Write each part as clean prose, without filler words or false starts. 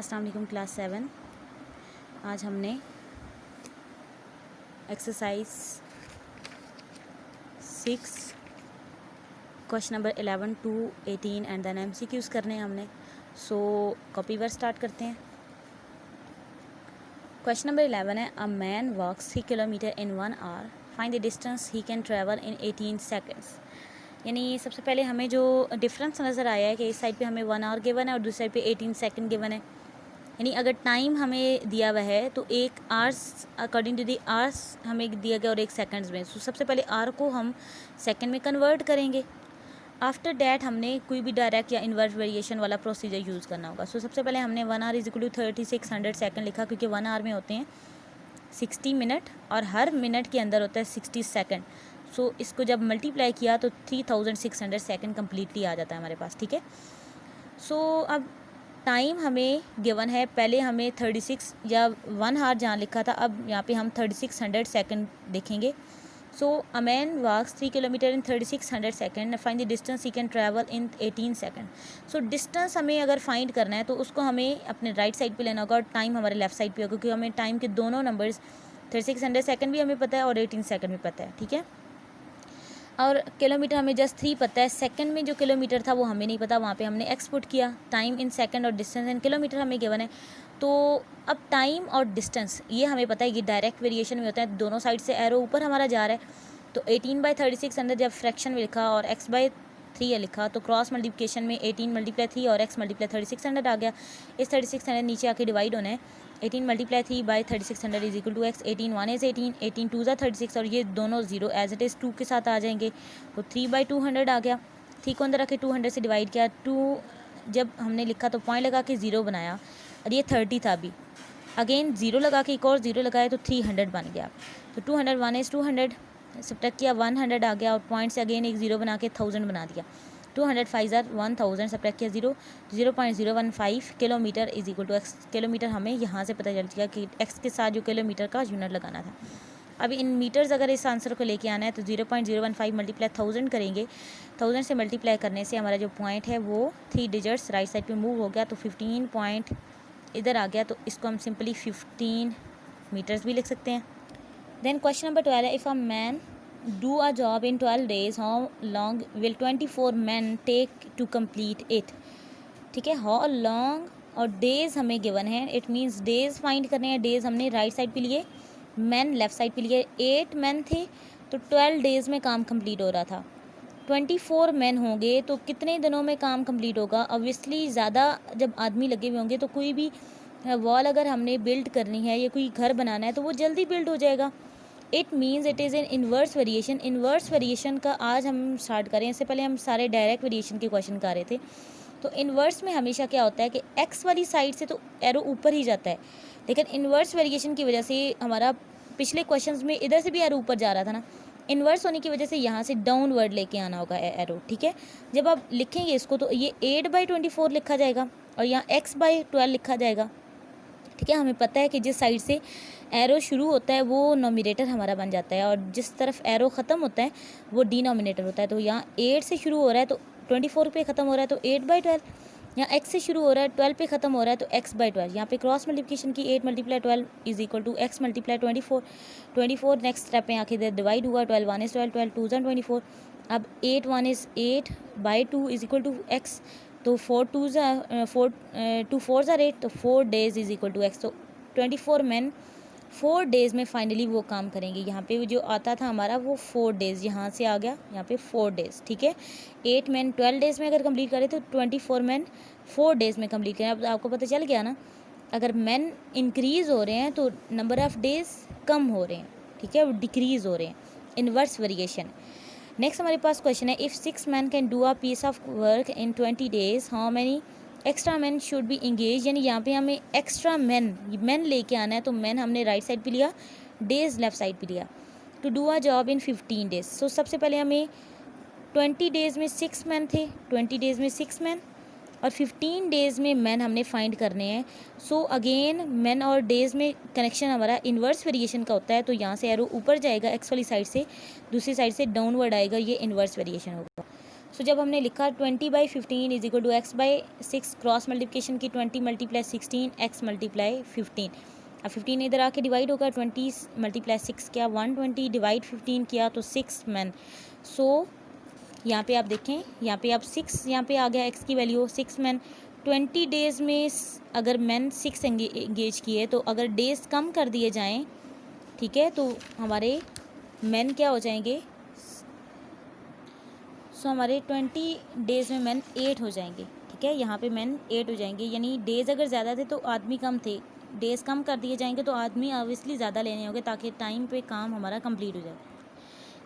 अस्सलाम वालेकुम क्लास 7। आज हमने exercise 6 question number 11 to 18 and then MCQs करने हैं हमने। सो कॉपी वर्क स्टार्ट करते हैं। क्वेश्चन नंबर 11 है, a man walks 3 kilometre in 1 hour, find the distance he can travel in 18 seconds. यानी सबसे पहले हमें जो डिफरेंस नज़र आया है कि इस साइड पे हमें 1 आवर गिवन है और दूसरी साइड पे 18 सेकंड गिवन है। यानी अगर टाइम हमें दिया हुआ है तो एक hours according to the hours हमें दिया गया और एक सेकंड्स में। सो सबसे पहले आवर को हम सेकंड में कन्वर्ट करेंगे। आफ्टर डैट हमने कोई भी डायरेक्ट या इन्वर्स वेरिएशन वाला प्रोसीजर यूज़ करना होगा। सो सबसे पहले हमने 1 hour is equal to 3600 second लिखा, क्योंकि 1 आवर में होते हैं 60 मिनट और हर मिनट के अंदर होता है 60 सेकंड। सो इसको जब मल्टीप्लाई किया तो 3600 सेकंड कम्प्लीटली आ जाता है हमारे पास। ठीक है। सो अब टाइम हमें गिवन है, पहले हमें 36 या 1 आवर जहाँ लिखा था, अब यहाँ पे हम 3600 सेकंड देखेंगे। So a man walks 3 kilometre in 3600 seconds, find the distance he can travel in 18 seconds. So distance हमें अगर फाइंड करना है तो उसको हमें अपने राइट साइड पे लेना होगा और टाइम हमारे लेफ्ट साइड पे होगा, क्योंकि हमें टाइम के दोनों नंबर्स 3600 सेकंड भी हमें पता है और 18 सेकंड भी पता है। ठीक है। और किलोमीटर हमें जस्ट 3 पता है, सेकंड में जो किलोमीटर था वो हमें नहीं पता, वहाँ पे हमने एक्सपुट किया। टाइम इन सेकंड और डिस्टेंस इन किलोमीटर हमें गिवन है। तो अब टाइम और डिस्टेंस ये हमें पता है, ये डायरेक्ट वेरिएशन में होता है, दोनों साइड से एरो ऊपर हमारा जा रहा है। तो 18/36 अंदर जब फ्रैक्शन में लिखा और x/3 लिखा तो क्रॉस मल्टीप्लिकेशन में 18 × 3 और x × 3600 आ गया। इस 3600 नीचे आके डिवाइड होना है। 18 × 3/3600 is equal to x। 18 1 is 18, 18 2 ज़ा 36 और ये दोनों जीरो एज इट इज़ 2 के साथ आ जाएंगे। तो 3/200 आ गया। 3 को अंदर रखे 200 से डिवाइड किया। 2 जब हमने लिखा तो पॉइंट लगा के 0 बनाया और ये 30 था। अभी अगेन 0 लगा के एक और 0 लगाया तो 300 बन गया। तो 200 1 इज़ 200 सब्ट्रैक्ट किया, 100 आ गया और पॉइंट से अगेन एक 0 बना के 1000 बना दिया। 200 5 1000 सब्ट्रैक्ट किया 0, 0.015 kilometre is equal to x। Kilometre हमें यहाँ से पता चल गया कि x के साथ जो किलोमीटर का यूनिट लगाना था। अभी इन मीटर्स अगर इस आंसर को लेके आना है तो 0.015 मल्टीप्लाई 1000 करेंगे। 1000 से मल्टीप्लाई करने से हमारा जो पॉइंट है वो 3 डिजिट्स राइट साइड पे मूव हो गया, तो 15 पॉइंट इधर आ गया। तो इसको हम सिंपली 15 मीटर्स भी लिख सकते हैं। देन क्वेश्चन नंबर 12 है, if a man do a job in 12 days, how long will 24 men take to complete it. ठीक है। हाउ लॉन्ग और डेज हमें गिवन है, इट मीन्स डेज फाइंड करने हैं। डेज हमने राइट साइड पे लिए, मैन लेफ्ट साइड पे लिए। 8 मैन थे तो 12 डेज़ में काम कंप्लीट हो रहा था। 24 मैन होंगे तो कितने दिनों में काम कंप्लीट होगा। ऑब्वियसली ज़्यादा जब आदमी लगे हुए होंगे तो कोई भी वॉल अगर हमने बिल्ड करनी है या कोई घर बनाना है तो वो जल्दी बिल्ड हो जाएगा। It means it is an inverse variation. Inverse variation का आज हम स्टार्ट करें, इससे पहले हम सारे डायरेक्ट वेरिएशन के क्वेश्चन कर रहे थे। तो इन्वर्स में हमेशा क्या होता है कि एक्स वाली साइड से तो एरो ऊपर ही जाता है, लेकिन इन्वर्स वेरिएशन की वजह से हमारा पिछले क्वेश्चंस में इधर से भी एरो ऊपर जा रहा था ना, इन्वर्स होने की वजह से यहाँ से डाउनवर्ड लेके आना होगा एरो। ठीक है। जब आप लिखेंगे इसको तो ये 8/24 लिखा जाएगा और यहाँ x/12 लिखा जाएगा। ठीक है। हमें पता है कि जिस साइड से एरो शुरू होता है वो नोमिनेटर हमारा बन जाता है और जिस तरफ एरो ख़त्म होता है वो डिनोमिनेटर होता है। तो यहाँ 8 से शुरू हो रहा है तो 24 पे ख़त्म हो रहा है तो 8/12। यहाँ x से शुरू हो रहा है 12 पे ख़त्म हो रहा है तो x/12। यहाँ पे क्रॉस मल्टीप्लिकेशन की 8 × 12 is equal to x × 24। 24 next step में आके डिवाइड हुआ। 12 1 इज़ 12, 12 2 ज़ा 24। अब 8 1 is 8/2 is equal to x। तो 4 2 4 ज़ा 8, तो 4 days is equal to x। तो 24 मैन 4 days में फाइनली वो काम करेंगे। यहाँ पे जो आता था हमारा वो 4 days यहाँ से आ गया, यहाँ पे 4 days। ठीक है। 8 मैन 12 days में अगर कंप्लीट करें तो 24 मैन 4 days में कंप्लीट करें। अब आपको पता चल गया ना, अगर मैन इंक्रीज़ हो रहे हैं तो नंबर ऑफ़ डेज़ कम हो रहे हैं। ठीक है। वो डिक्रीज़ हो रहे हैं, इन्वर्स वेरिएशन। नेक्स्ट हमारे पास क्वेश्चन है, if 6 man can do a piece of work in 20 days, how many extra man should be engage. यानी यहाँ पे हमें एक्स्ट्रा मैन लेके आना है। तो मैन हमने राइट साइड पे लिया, डेज लेफ्ट साइड पे लिया। To do a job in 15 days। So सबसे पहले हमें 20 days में 6 मैन थे, 20 days में 6 मैन और 15 days में मैन हमने फाइंड करने हैं। सो अगेन मैन और डेज़ में कनेक्शन हमारा इन्वर्स वेरिएशन का होता है। तो यहाँ से एरो ऊपर जाएगा एक्स वाली साइड से, दूसरी साइड से डाउनवर्ड आएगा, ये इन्वर्स वेरिएशन होगा। सो जब हमने लिखा 20/15 is equal to x/6, cross multiplication की 20 मल्टीप्लाई 16 x मल्टीप्लाई 15। अब 15 इधर आके डिवाइड होगा, 20 मल्टीप्लाई 6 किया 120, डिवाइड 15 किया तो 6 मैन। सो यहाँ पे आप देखें, यहाँ पे आप 6 यहाँ पे आ गया x की वैल्यू 6 मैन। 20 डेज़ में अगर मैन 6 एंगेज किए तो अगर डेज़ कम कर दिए जाएँ, ठीक है, तो हमारे मैन क्या हो जाएंगे। सो हमारे 20 डेज़ में मैन 8 हो जाएंगे, ठीक है, यहाँ पे मैन 8 हो जाएंगे। यानी डेज़ अगर ज़्यादा थे तो आदमी कम थे, डेज़ कम कर दिए जाएंगे तो आदमी ऑब्वियसली ज़्यादा लेने होंगे ताकि टाइम पे काम हमारा कंप्लीट हो जाए।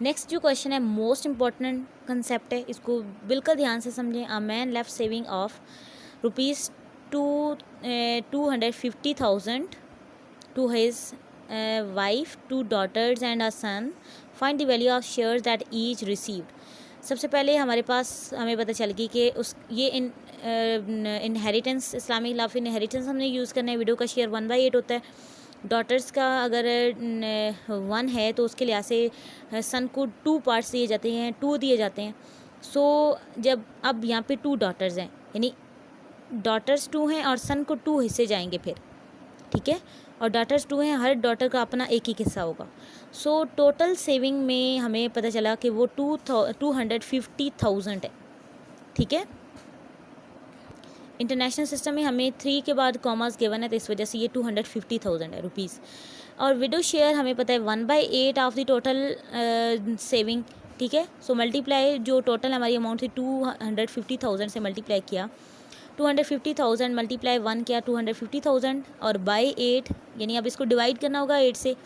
नेक्स्ट जो क्वेश्चन है मोस्ट इम्पॉर्टेंट कंसेप्ट है, इसको बिल्कुल ध्यान से समझें। A man left saving of ₹250,000 to his wife, 2 daughters and a son. Find the value of shares that each received. सबसे पहले हमारे पास हमें पता चल गई कि ये inheritance, Islamic law of inheritance हमने यूज़ करना है। विडो का शेयर 1/8 होता है। डॉटर्स का अगर 1 है तो उसके लिहाज से सन को 2 पार्ट्स दिए जाते हैं, 2 दिए जाते हैं। सो जब अब यहाँ पे 2 daughters हैं, यानी डॉटर्स 2 हैं और सन को 2 हिस्से जाएंगे फिर, ठीक है, और डॉटर्स 2 हैं, हर डॉटर का अपना एक ही हिस्सा होगा। सो टोटल सेविंग में हमें पता चला कि वो 250,000 है, ठीक है। इंटरनेशनल सिस्टम में हमें 3 के बाद कॉमास गिवन है तो इस वजह से ये 250,000 है रुपीज़। और विडो शेयर हमें पता है 1/8 ऑफ द टोटल सेविंग, ठीक है। सो मल्टीप्लाई जो टोटल हमारी अमाउंट थी 250,000 से मल्टीप्लाई किया, 250,000 मल्टीप्लाई 1 किया 250,000 और बाई 8, यानी अब इसको डिवाइड करना होगा 8 से।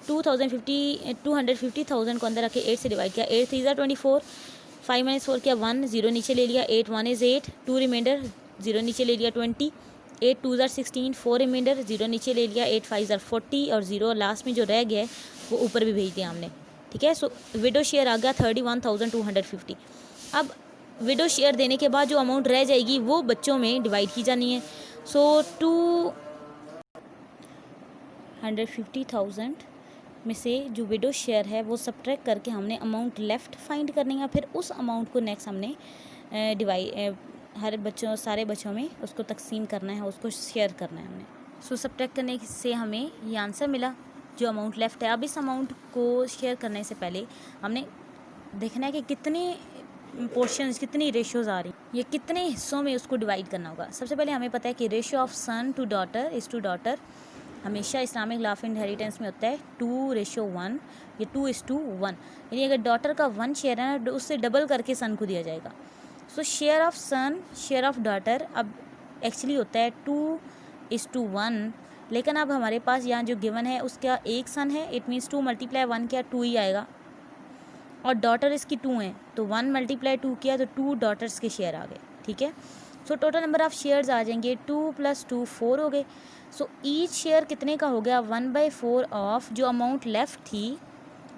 250,000 को अंदर रखे 8 से डिवाइड किया, 8 3 24, 5 - 4 किया 1, 0 नीचे ले लिया, 8 1 इज़ 8, 2 रिमाइंडर 0 नीचे ले लिया 20, 8 2 16, 4 रिमाइंडर 0 नीचे ले लिया, 8 5 40 और 0 लास्ट में जो रह गया है वो ऊपर भी भेज दिया हमने, ठीक है। सो विडो शेयर आ गया 31,250। अब विडो शेयर देने के बाद जो अमाउंट रह जाएगी वो बच्चों में डिवाइड की जानी है। सो 250,000 में से जो विडो शेयर है वो सब्ट्रैक्ट करके हमने अमाउंट लेफ़्ट फाइंड करनी है, फिर उस अमाउंट को नेक्स्ट हमने हर बच्चों सारे बच्चों में उसको तकसीम करना है, उसको शेयर करना है हमने। सो सब्ट्रैक्ट करने से हमें ये आंसर मिला जो अमाउंट लेफ़्ट है। अब इस अमाउंट को शेयर करने से पहले हमने देखना है कि कितने पोर्शंस, कितनी रेशियोज़ आ रही, ये कितने हिस्सों में उसको डिवाइड करना होगा। सबसे पहले हमें पता है कि ratio of son to daughter is to daughter हमेशा इस्लामिक लॉ ऑफ इनहेरिटेंस में होता है 2:1, ये 2:1, यानी अगर डॉटर का 1 शेयर है ना उससे डबल करके सन को दिया जाएगा। So share of son, share of daughter अब एक्चुअली होता है 2:1, लेकिन अब हमारे पास यहाँ जो गिवन है उसका एक सन है, इट मीन्स 2 × 1 किया 2 ही आएगा, और डॉटर इसकी 2 हैं तो 1 × 2 किया तो 2 डॉटर्स के शेयर आ गए, ठीक है। So total number of shares आ जाएंगे 2 + 2 4 हो गए। सो ईच शेयर कितने का हो गया 1/4 ऑफ जो अमाउंट लेफ़्ट थी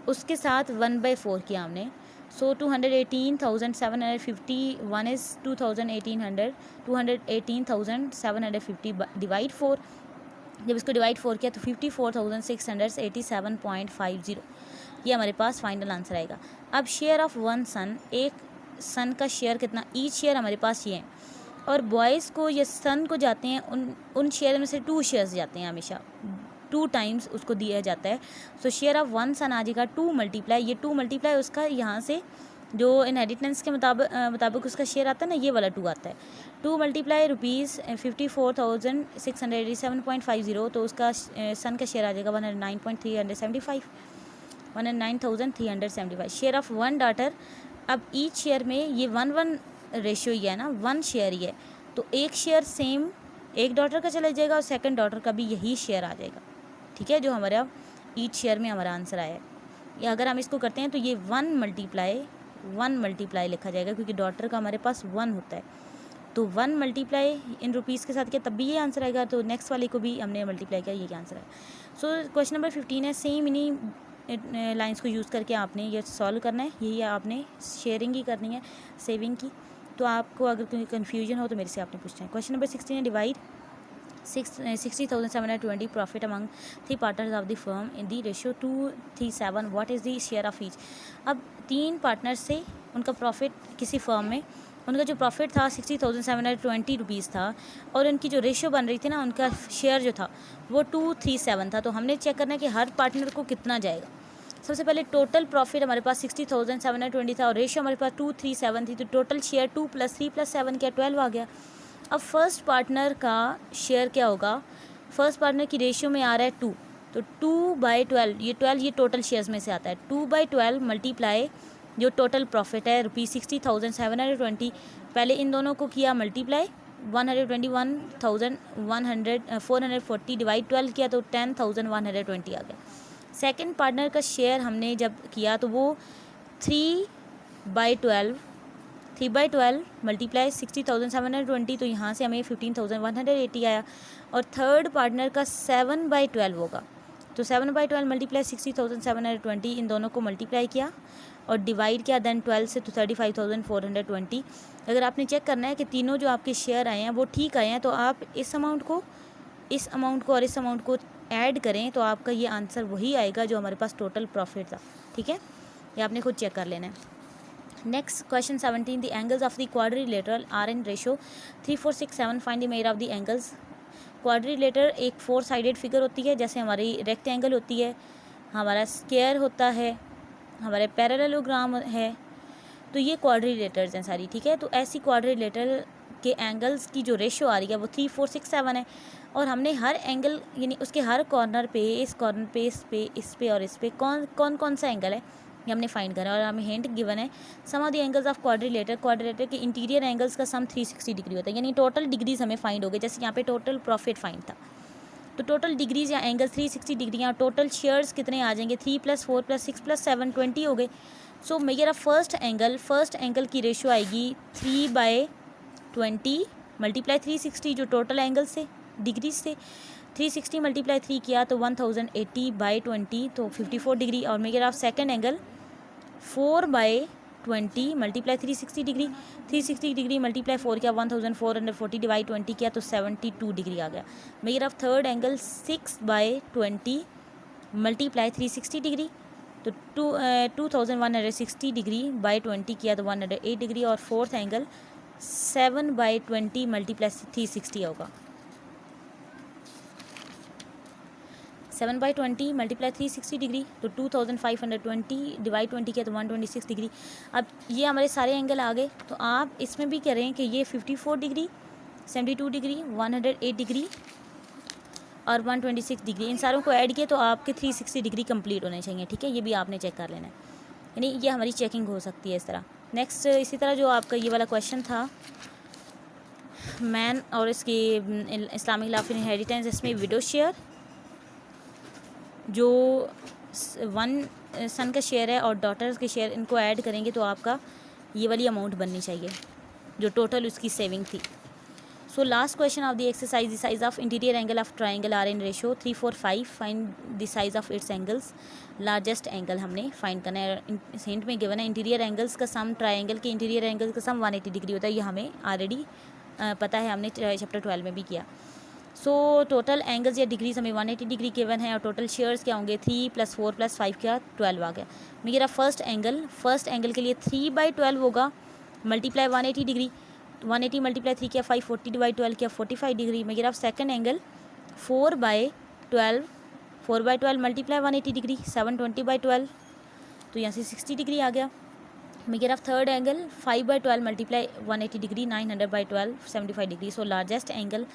उसके साथ 1/4 किया हमने। सो 218,750, 1 इज़ 2,1800, 218,750 डिवाइड 4, जब इसको डिवाइड 4 किया तो 54,687.50, ये हमारे पास फाइनल आंसर आएगा। अब शेयर ऑफ 1 सन, एक सन का शेयर कितना, ईच शेयर हमारे पास ये है, और बॉयज़ को या सन को जाते हैं उन शेयर में से 2 शेयर्स जाते हैं, हमेशा 2 टाइम्स उसको दिया जाता है। सो शेयर ऑफ 1 सन आ जाएगा 2 मल्टीप्लाई, ये 2 मल्टीप्लाई उसका यहाँ से जो इनहेरिटेंस के मुताबिक उसका शेयर आता है ना, ये वाला 2 आता है। 2 मल्टीप्लाई ₹54,687.50, तो उसका सन का शेयर आ जाएगा 109,375, 109,375। शेयर ऑफ 1 डॉटर, अब ईच शेयर में ये 1:1 रेशियो ही है ना, 1 शेयर ही है, तो एक शेयर सेम एक डॉटर का चला जाएगा और सेकंड डॉटर का भी यही शेयर आ जाएगा, ठीक है, जो हमारा ईच शेयर में हमारा आंसर आया है। या अगर हम इसको करते हैं तो ये 1 मल्टीप्लाई लिखा जाएगा क्योंकि डॉटर का हमारे पास 1 होता है, तो 1 मल्टीप्लाई इन रुपीज़ के साथ किया तब भी ये आंसर आएगा, तो नेक्स्ट वाले को भी हमने मल्टीप्लाई किया, ये आंसर है। सो क्वेश्चन नंबर 15 है, सेम इन्हीं लाइंस को यूज़ करके आपने ये सॉल्व करना है, यही आपने शेयरिंग ही करनी है सेविंग की। तो आपको अगर कोई कन्फ्यूजन हो तो मेरे से आपने पूछना है। क्वेश्चन नंबर 16 है, divide 60,720 profit among 3 partners of the firm in the ratio 2:7, what is the share of each. अब 3 पार्टनर्स से उनका प्रॉफिट किसी फर्म में, उनका जो प्रॉफिट था 60,720 रुपीज़ था और उनकी जो रेशियो बन रही थी ना, उनका शेयर जो था वो 237 था। तो हमने चेक करना है कि हर पार्टनर को कितना जाएगा। सबसे पहले टोटल प्रॉफिट हमारे पास 60,720 था और रेशियो हमारे पास 237 थी, तो टोटल शेयर 2 + 3 + 7 क्या 12 आ गया। अब फर्स्ट पार्टनर का शेयर क्या होगा, फर्स्ट पार्टनर की रेशियो में आ रहा है 2, तो 2/12, ये 12 ये टोटल शेयर्स में से आता है, 2/12 मल्टीप्लाई जो टोटल प्रॉफिट है ₹60,720, पहले इन दोनों को किया मल्टीप्लाई 440 डिवाइड 12 किया तो 10,120 आ गया। सेकंड पार्टनर का शेयर हमने जब किया तो वो 3/12 मल्टीप्लाई 60,720, तो यहाँ से हमें 15,180 आया। और थर्ड पार्टनर का 7/12 होगा, तो 7/12 मल्टीप्लाई 60,720, इन दोनों को मल्टीप्लाई किया और डिवाइड किया देन 12 से, तो 35,420। अगर आपने चेक करना है कि तीनों जो आपके शेयर आए हैं वो ठीक आए हैं, तो आप इस अमाउंट को और इस अमाउंट को ऐड करें तो आपका ये आंसर वही आएगा जो हमारे पास टोटल प्रॉफिट था। ठीक है, ये आपने खुद चेक कर लेना है। Next question 17, the angles of the quadrilateral are in ratio 3, 4, 6, 7, find the measure of the angles. Quadrilateral एक 4 साइडेड फिगर होती है, जैसे हमारी रेक्टेंगल होती है, हमारा स्क्वायर होता है, हमारे पैरेललोग्राम है, तो ये क्वाड्रिलेटर्स हैं सारी। ठीक है, तो ऐसी क्वाड्रिलेटर के एंगल्स की जो रेशो आ रही है वो 3, 4, 6, 7 है और हमने हर एंगल यानी उसके हर कॉर्नर पे, इस कॉर्नर पे, इस पे और इस पे कौन सा एंगल है ये हमने फाइंड करा। और हमें हिंट गिवन है, sum of the angles of quadrilateral के इंटीरियर एंगल्स का सम 360 डिग्री होता है, यानी टोटल डिग्रीज हमें फाइंड हो गए। जैसे यहाँ पे टोटल प्रॉफिट फाइंड था, तो टोटल डिग्रीज या एंगल 360 डिग्री हैं और टोटल शेयर्स कितने आ जाएंगे, 3 + 4 + 6 + 7 20 हो गए। सो मेरा फर्स्ट एंगल की रेशियो आएगी 3/20 मल्टीप्लाई 360 जो टोटल एंगल से डिग्रीज से 360 मल्टीप्लाई 3 किया तो 1080/20 तो 54 डिग्री। और मेरा second angle 4/20 multiply 360 degree, 360 degree multiply 4 किया 1440 डिवाइड 20 किया तो 72 डिग्री आ गया। मेरा थर्ड एंगल 6/20 मल्टीप्लाई 360 डिग्री तो 2160 डिग्री बाई 20 किया तो 108 डिग्री। और फोर्थ एंगल 7/20 मल्टीप्लाई 360 होगा, 7/20 मल्टीप्लाई 360 डिग्री तो 2520 डिवाइड 20 किया तो 126 डिग्री। अब ये हमारे सारे एंगल आ गए, तो आप इसमें भी करें कि ये 54 डिग्री, 72 डिग्री, 108 डिग्री और 126 डिग्री, इन सारों को ऐड किए तो आपके 360 डिग्री कंप्लीट होने चाहिए। ठीक है, ये भी आपने चेक कर लेना है, यानी ये हमारी चेकिंग हो सकती है इस तरह। नेक्स्ट इसी तरह जो आपका ये वाला क्वेश्चन था मैन और इसकी इस्लामिक लॉ ऑफ इनहेरिटेंस, इसमें विडो शेयर जो 1 सन का शेयर है और डॉटर्स के शेयर, इनको ऐड करेंगे तो आपका ये वाली अमाउंट बननी चाहिए जो टोटल उसकी सेविंग थी। So last question of the exercise, the size of interior angle of triangle are in ratio 3, 4, 5, find the size of its angles. Largest angle हमने फाइंड करना है। हिंट में गिवन है इंटीरियर एंगल्स का sum, triangle के interior angles का sum 180 degree होता है, ये हमें ऑलरेडी पता है, हमने चैप्टर 12 में भी किया। सो टोटल एंगल्स या डिग्रीज हमें 180 डिग्री गिवन है और टोटल शेयर्स क्या होंगे 3 + 4 + 5 क्या 12 आ गया। मेरा फर्स्ट एंगल के लिए 3/12 होगा मल्टीप्लाई 180 डिग्री, 180 मल्टीप्लाई 3 किया 540 डिवाइड 12 किया 45 डिग्री। मेरा सेकंड एंगल 4/12 मल्टीप्लाई 180 डिग्री 720/12 तो यहाँ से 60 डिग्री आ गया। मेरा third angle 5/12 multiply 180 degree 900/12 75 degree. So largest angle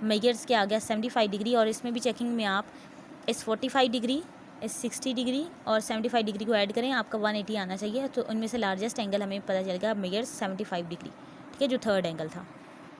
measures क्या आ गया 75 डिग्री। और इसमें भी चेकिंग में आप इस 45 डिग्री, इस 60 डिग्री और 75 डिग्री को ऐड करें, आपका 180 आना चाहिए। तो उनमें से लार्जेस्ट एंगल हमें पता चलेगा मेजर्स 75 डिग्री, ठीक है, जो थर्ड एंगल था।